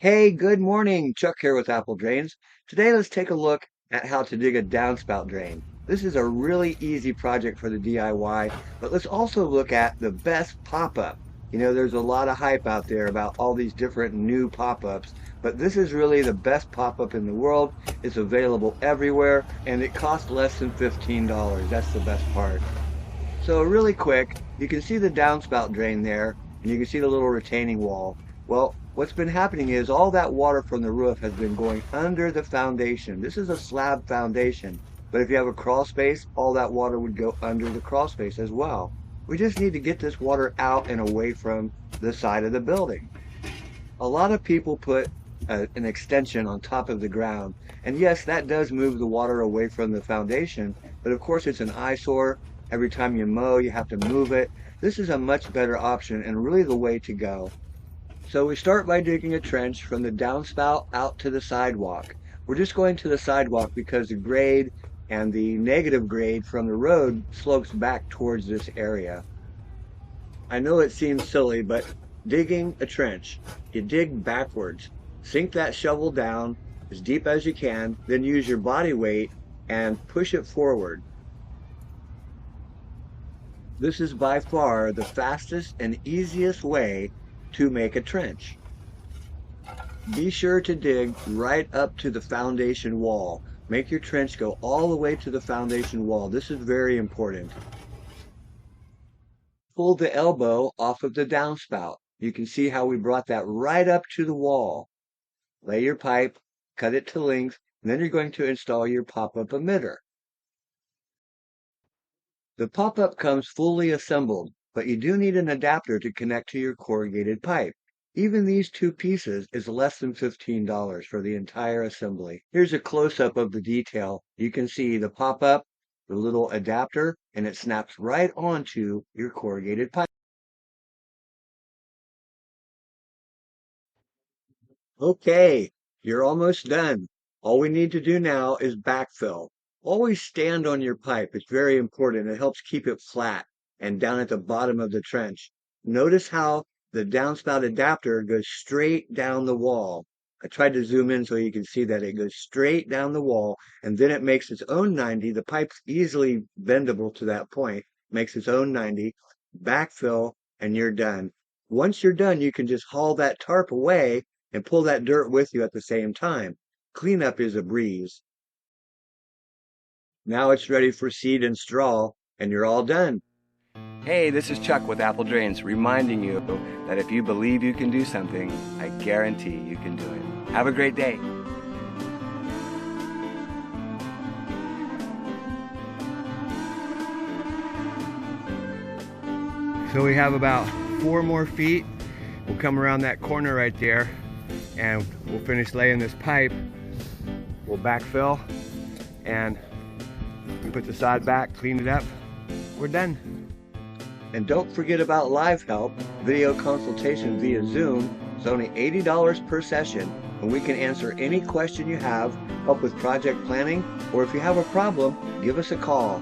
Hey, good morning. Chuck here with Apple Drains. Today, let's take a look at how to dig a downspout drain. This is a really easy project for the DIY, but let's also look at the best pop-up. There's a lot of hype out there about all these different new pop-ups, but this is really the best pop-up in the world. It's available everywhere, and it costs less than $15. That's the best part. So really quick, you can see the downspout drain there, and you can see the little retaining wall. Well, what's been happening is all that water from the roof has been going under the foundation. This is a slab foundation, but if you have a crawl space, all that water would go under the crawl space as well. We just need to get this water out and away from the side of the building. A lot of people put an extension on top of the ground, and yes, that does move the water away from the foundation, but of course it's an eyesore. Every time you mow, you have to move it. This is a much better option and really the way to go. So we start by digging a trench from the downspout out to the sidewalk. We're just going to the sidewalk because the grade and the negative grade from the road slopes back towards this area. I know it seems silly, but digging a trench, you dig backwards. Sink that shovel down as deep as you can, then use your body weight and push it forward. This is by far the fastest and easiest way to make a trench. Be sure to dig right up to the foundation wall. Make your trench go all the way to the foundation wall. This is very important. Pull the elbow off of the downspout. You can see how we brought that right up to the wall. Lay your pipe, cut it to length, and then you're going to install your pop-up emitter. The pop-up comes fully assembled, but you do need an adapter to connect to your corrugated pipe. Even these two pieces is less than $15 for the entire assembly. Here's a close-up of the detail. You can see the pop-up, the little adapter, and it snaps right onto your corrugated pipe. Okay, you're almost done. All we need to do now is backfill. Always stand on your pipe. It's very important. It helps keep it flat and down at the bottom of the trench. Notice how the downspout adapter goes straight down the wall. I tried to zoom in so you can see that it goes straight down the wall, and then it makes its own 90. The pipe's easily bendable to that point, makes its own 90, backfill, and you're done. Once you're done, you can just haul that tarp away and pull that dirt with you at the same time. Cleanup is a breeze. Now it's ready for seed and straw, and you're all done. Hey, this is Chuck with Apple Drains, reminding you that if you believe you can do something, I guarantee you can do it. Have a great day. So we have about 4 more feet. We'll come around that corner right there and we'll finish laying this pipe. We'll backfill and we put the sod back, clean it up. We're done. And don't forget about live help, video consultation via Zoom. It's only $80 per session, and we can answer any question you have, help with project planning, or if you have a problem, give us a call.